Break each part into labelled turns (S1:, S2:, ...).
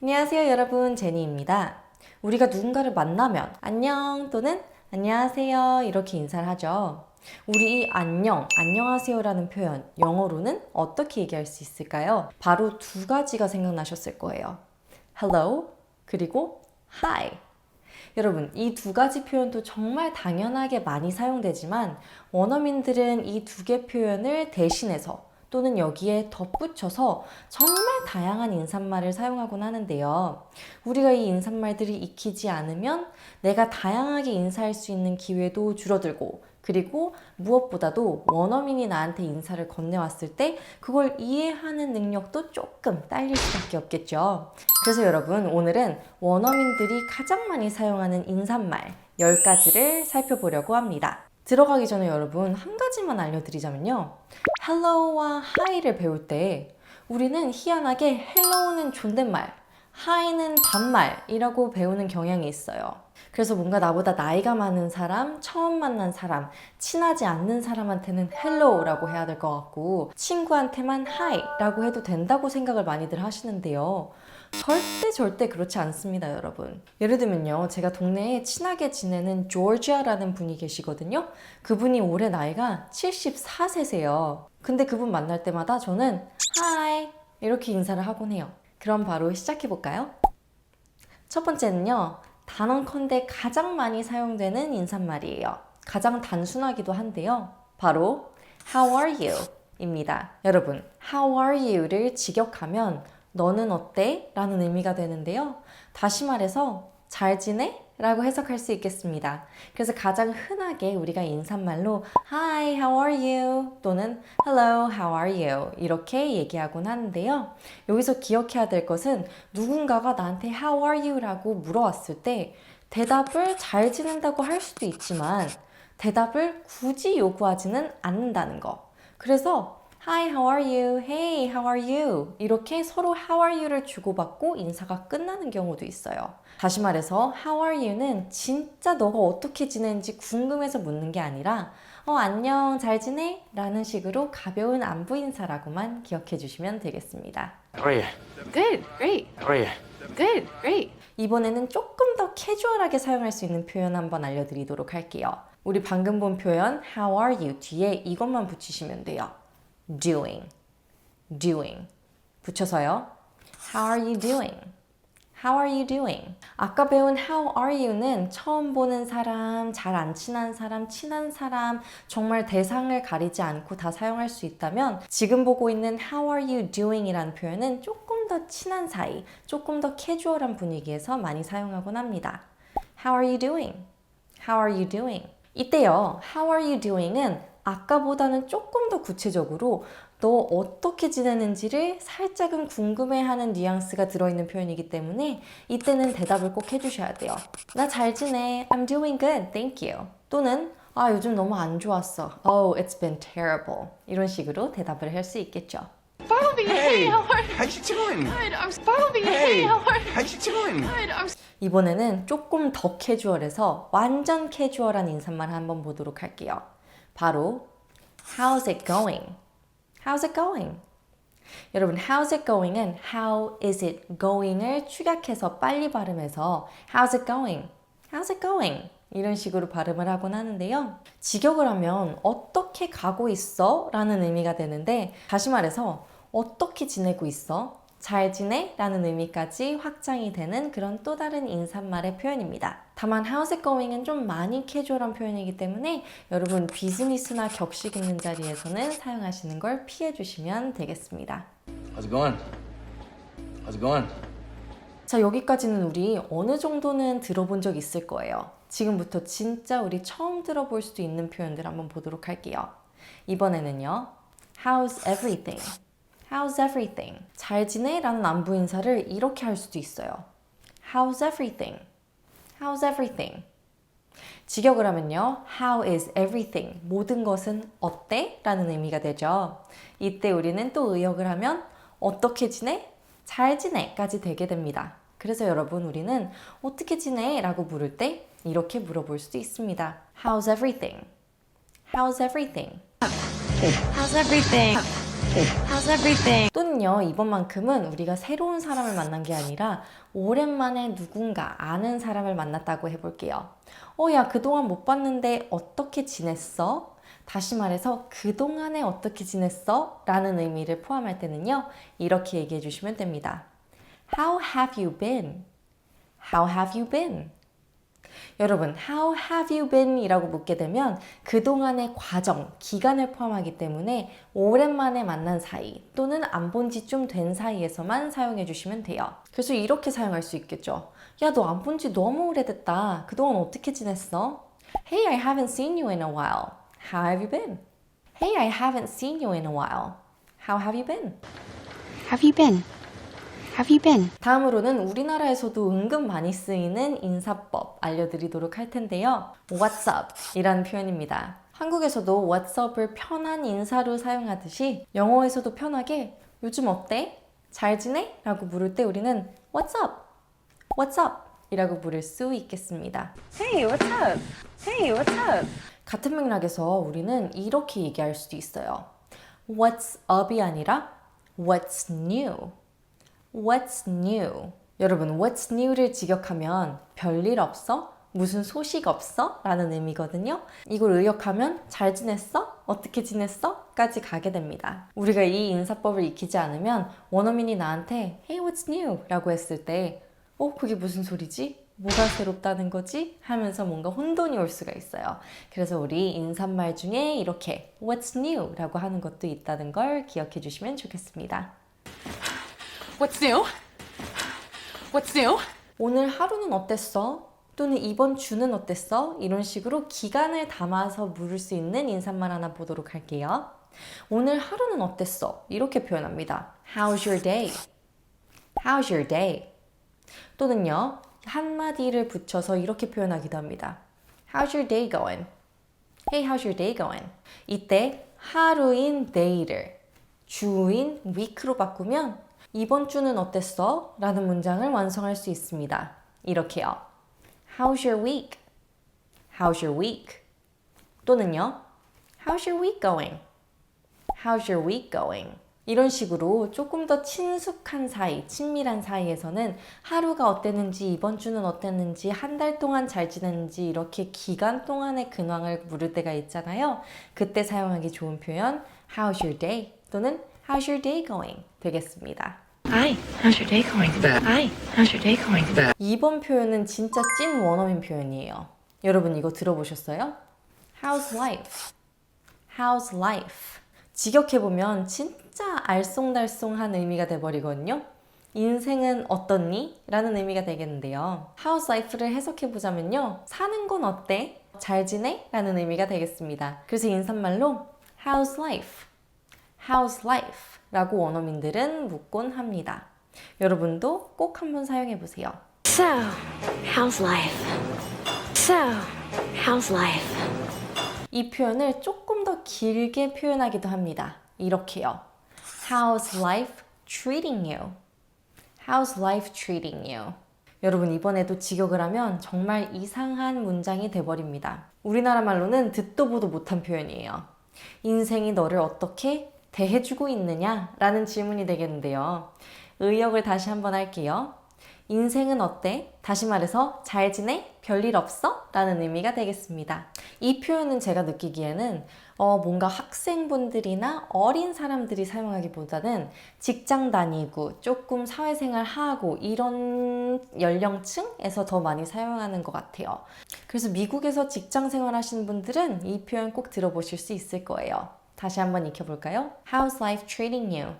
S1: 안녕하세요 여러분, 제니입니다. 우리가 누군가를 만나면 안녕 또는 안녕하세요 이렇게 인사를 하죠. 우리 이 안녕, 안녕하세요라는 표현 영어로는 어떻게 얘기할 수 있을까요? 바로 두 가지가 생각나셨을 거예요. Hello 그리고 Hi. 여러분, 이 두 가지 표현도 정말 당연하게 많이 사용되지만 원어민들은 이 두 개 표현을 대신해서 또는 여기에 덧붙여서 정말 다양한 인사말을 사용하곤 하는데요. 우리가 이 인사말들이 익히지 않으면 내가 다양하게 인사할 수 있는 기회도 줄어들고, 그리고 무엇보다도 원어민이 나한테 인사를 건네왔을 때 그걸 이해하는 능력도 조금 딸릴 수밖에 없겠죠. 그래서 여러분, 오늘은 원어민들이 가장 많이 사용하는 인사말 10가지를 살펴보려고 합니다. 들어가기 전에 여러분, 한 가지만 알려드리자면요. hello와 hi를 배울 때 우리는 희한하게 hello는 존댓말, hi는 반말이라고 배우는 경향이 있어요. 그래서 뭔가 나보다 나이가 많은 사람, 처음 만난 사람, 친하지 않는 사람한테는 hello라고 해야 될 것 같고, 친구한테만 hi라고 해도 된다고 생각을 많이들 하시는데요. 절대 그렇지 않습니다, 여러분. 예를 들면요, 제가 동네에 친하게 지내는 조지아라는 분이 계시거든요. 그분이 올해 나이가 74세세요. 근데 그분 만날 때마다 저는 Hi 이렇게 인사를 하곤 해요. 그럼 바로 시작해볼까요? 첫 번째는요, 단언컨대 가장 많이 사용되는 인사말이에요. 가장 단순하기도 한데요. 바로 How are you? 입니다. 여러분, How are you?를 직역하면 너는 어때? 라는 의미가 되는데요. 다시 말해서 잘 지내? 라고 해석할 수 있겠습니다. 그래서 가장 흔하게 우리가 인사말로 Hi, how are you? 또는 Hello, how are you? 이렇게 얘기하곤 하는데요. 여기서 기억해야 될 것은 누군가가 나한테 How are you? 라고 물어왔을 때 대답을 잘 지낸다고 할 수도 있지만 대답을 굳이 요구하지는 않는다는 거. 그래서 Hi, how are you? Hey, how are you? 이렇게 서로 how are you를 주고받고 인사가 끝나는 경우도 있어요. 다시 말해서 how are you는 진짜 너가 어떻게 지내는지 궁금해서 묻는 게 아니라 안녕, 잘 지내? 라는 식으로 가벼운 안부 인사라고만 기억해 주시면 되겠습니다.
S2: How are you?
S3: Good, great.
S2: How are you?
S3: Good, great.
S1: 이번에는 조금 더 캐주얼하게 사용할 수 있는 표현 한번 알려드리도록 할게요. 우리 방금 본 표현 how are you 뒤에 이것만 붙이시면 돼요. doing 붙여서요. How are you doing? How are you doing? 아까 배운 how are you는 처음 보는 사람, 잘 안 친한 사람, 친한 사람, 정말 대상을 가리지 않고 다 사용할 수 있다면 지금 보고 있는 how are you doing 이라는 표현은 조금 더 친한 사이, 조금 더 캐주얼한 분위기에서 많이 사용하곤 합니다. How are you doing? How are you doing? 이때요, how are you doing은 아까보다는 조금 더 구체적으로 너 어떻게 지내는지를 살짝은 궁금해하는 뉘앙스가 들어있는 표현이기 때문에 이때는 대답을 꼭 해주셔야 돼요. 나 잘 지내. I'm doing good. Thank you. 또는 요즘 너무 안 좋았어. Oh, it's been terrible. 이런 식으로 대답을 할 수 있겠죠.
S3: Bartleby, hey, how are you?
S2: How's it doing?
S3: Good. Bartleby, hey, how are you?
S2: How's it doing?
S3: Good.
S1: 이번에는 조금 더 캐주얼해서 완전 캐주얼한 인사말 한번 보도록 할게요. 바로 How's it going? How's it going? 여러분, how's it going은 how is it going을 축약해서 빨리 발음해서 how's it going? How's it going? 이런 식으로 발음을 하곤 하는데요. 직역을 하면 어떻게 가고 있어? 라는 의미가 되는데 다시 말해서 어떻게 지내고 있어? 잘 지내? 라는 의미까지 확장이 되는 그런 또 다른 인사말의 표현입니다. 다만 how's it going은 좀 많이 캐주얼한 표현이기 때문에 여러분 비즈니스나 격식 있는 자리에서는 사용하시는 걸 피해 주시면 되겠습니다.
S2: How's it going? How's it going?
S1: 자, 여기까지는 우리 어느 정도는 들어본 적 있을 거예요. 지금부터 진짜 우리 처음 들어볼 수도 있는 표현들 한번 보도록 할게요. 이번에는요. How's everything? How's everything? 잘 지내? 라는 안부 인사를 이렇게 할 수도 있어요. How's everything? How's everything? 직역을 하면요. How is everything? 모든 것은 어때? 라는 의미가 되죠. 이때 우리는 또 의역을 하면 어떻게 지내? 잘 지내? 까지 되게 됩니다. 그래서 여러분, 우리는 어떻게 지내? 라고 물을 때 이렇게 물어볼 수도 있습니다. How's everything? How's everything?
S3: How's everything? How's everything?
S1: 또는요, 이번만큼은 우리가 새로운 사람을 만난 게 아니라 오랜만에 누군가 아는 사람을 만났다고 해볼게요. 야, 그동안 못 봤는데 어떻게 지냈어? 다시 말해서 그동안에 어떻게 지냈어? 라는 의미를 포함할 때는요, 이렇게 얘기해 주시면 됩니다. How have you been? How have you been? 여러분, How have you been? 이라고 묻게 되면 그동안의 과정, 기간을 포함하기 때문에 오랜만에 만난 사이 또는 안 본 지 좀 된 사이에서만 사용해 주시면 돼요. 그래서 이렇게 사용할 수 있겠죠. 야, 너 안 본 지 너무 오래됐다. 그동안 어떻게 지냈어? Hey, I haven't seen you in a while. How have you been? Hey, I haven't seen you in a while. How have you been?
S3: Have you been? Have you been?
S1: 다음으로는 우리나라에서도 은근 많이 쓰이는 인사법 알려드리도록 할 텐데요. What's up? 이라는 표현입니다. 한국에서도 What's up을 편한 인사로 사용하듯이 영어에서도 편하게 요즘 어때? 잘 지내? 라고 물을 때 우리는 What's up? What's up? 이라고 부를 수 있겠습니다.
S3: Hey, what's up? Hey, what's up?
S1: 같은 맥락에서 우리는 이렇게 얘기할 수도 있어요. What's up이 아니라 What's new? What's new? 여러분, What's new를 직역하면 별일 없어? 무슨 소식 없어? 라는 의미거든요. 이걸 의역하면 잘 지냈어? 어떻게 지냈어? 까지 가게 됩니다. 우리가 이 인사법을 익히지 않으면 원어민이 나한테 Hey, what's new? 라고 했을 때 그게 무슨 소리지? 뭐가 새롭다는 거지? 하면서 뭔가 혼돈이 올 수가 있어요. 그래서 우리 인사말 중에 이렇게 What's new? 라고 하는 것도 있다는 걸 기억해 주시면 좋겠습니다.
S3: What's new? What's new?
S1: 오늘 하루는 어땠어? 또는 이번 주는 어땠어? 이런 식으로 기간을 담아서 물을 수 있는 인사말 하나 보도록 할게요. 오늘 하루는 어땠어? 이렇게 표현합니다. How's your day? How's your day? 또는요, 한마디를 붙여서 이렇게 표현하기도 합니다. How's your day going? Hey, how's your day going? 이때 하루인 day를 주인 week로 바꾸면 이번 주는 어땠어? 라는 문장을 완성할 수 있습니다. 이렇게요. How's your week? How's your week? 또는요. How's your week going? How's your week going? 이런 식으로 조금 더 친숙한 사이, 친밀한 사이에서는 하루가 어땠는지, 이번 주는 어땠는지, 한 달 동안 잘 지냈는지 이렇게 기간 동안의 근황을 물을 때가 있잖아요. 그때 사용하기 좋은 표현 How's your day? 또는 How's your day going? 되겠습니다.
S3: Hi, how's your day going? Hi, how's your day going?
S1: 이번 표현은 진짜 찐 원어민 표현이에요. 여러분 이거 들어보셨어요? How's life? How's life? 직역해보면 진짜 알쏭달쏭한 의미가 돼버리거든요. 인생은 어떻니? 라는 의미가 되겠는데요. How's life를 해석해보자면요. 사는 건 어때? 잘 지내? 라는 의미가 되겠습니다. 그래서 인사말로 How's life? How's life? 라고 원어민들은 묻곤 합니다. 여러분도 꼭 한번 사용해보세요.
S3: So, how's life? So, how's life?
S1: 이 표현을 조금 더 길게 표현하기도 합니다. 이렇게요. How's life treating you? How's life treating you? 여러분 이번에도 직역을 하면 정말 이상한 문장이 돼버립니다. 우리나라 말로는 듣도 보도 못한 표현이에요. 인생이 너를 어떻게 대해주고 있느냐? 라는 질문이 되겠는데요. 의역을 다시 한번 할게요. 인생은 어때? 다시 말해서 잘 지내? 별일 없어? 라는 의미가 되겠습니다. 이 표현은 제가 느끼기에는 뭔가 학생분들이나 어린 사람들이 사용하기보다는 직장 다니고 조금 사회생활 하고 이런 연령층에서 더 많이 사용하는 것 같아요. 그래서 미국에서 직장 생활 하시는 분들은 이 표현 꼭 들어보실 수 있을 거예요. 다시 한번 익혀볼까요? How's life treating you?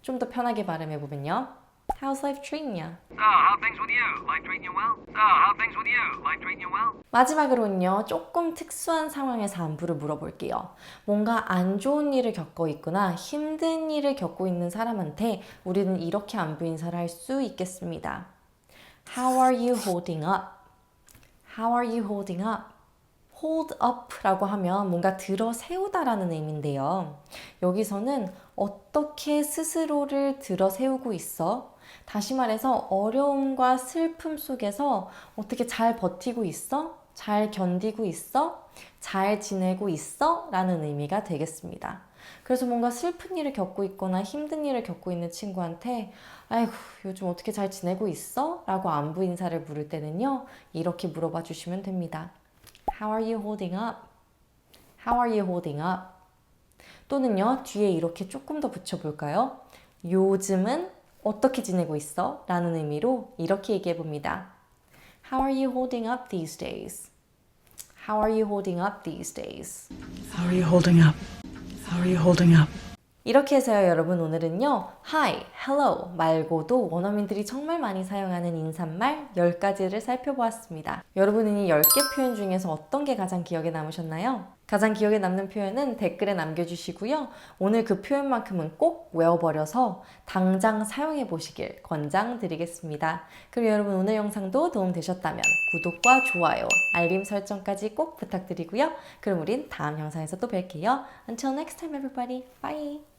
S1: 좀 더 편하게 발음해보면요. How's life treating you?
S4: So, how things with you? Life treating you well? So, how things with you? Life treating you well?
S1: 마지막으로는요, 조금 특수한 상황에서 안부를 물어볼게요. 뭔가 안 좋은 일을 겪고 있거나 힘든 일을 겪고 있는 사람한테 우리는 이렇게 안부 인사를 할 수 있겠습니다. How are you holding up? How are you holding up? hold up라고 하면 뭔가 들어 세우다라는 의미인데요. 여기서는 어떻게 스스로를 들어 세우고 있어? 다시 말해서 어려움과 슬픔 속에서 어떻게 잘 버티고 있어? 잘 견디고 있어? 잘 지내고 있어? 라는 의미가 되겠습니다. 그래서 뭔가 슬픈 일을 겪고 있거나 힘든 일을 겪고 있는 친구한테 아이고, 요즘 어떻게 잘 지내고 있어? 라고 안부 인사를 물을 때는요, 이렇게 물어봐 주시면 됩니다. How are you holding up? How are you holding up? 또는요, 뒤에 이렇게 조금 더 붙여볼까요? 요즘은 어떻게 지내고 있어? 라는 의미로 이렇게 얘기해 봅니다. How are you holding up these days? How are you holding up these days?
S5: How are you holding up? How are you holding up?
S1: 이렇게 해서요, 여러분 오늘은요, Hi, Hello 말고도 원어민들이 정말 많이 사용하는 인사말 10가지를 살펴보았습니다. 여러분은 이 10개 표현 중에서 어떤 게 가장 기억에 남으셨나요? 가장 기억에 남는 표현은 댓글에 남겨주시고요. 오늘 그 표현만큼은 꼭 외워버려서 당장 사용해 보시길 권장드리겠습니다. 그럼 여러분 오늘 영상도 도움되셨다면 구독과 좋아요, 알림 설정까지 꼭 부탁드리고요. 그럼 우린 다음 영상에서 또 뵐게요. Until next time everybody. Bye!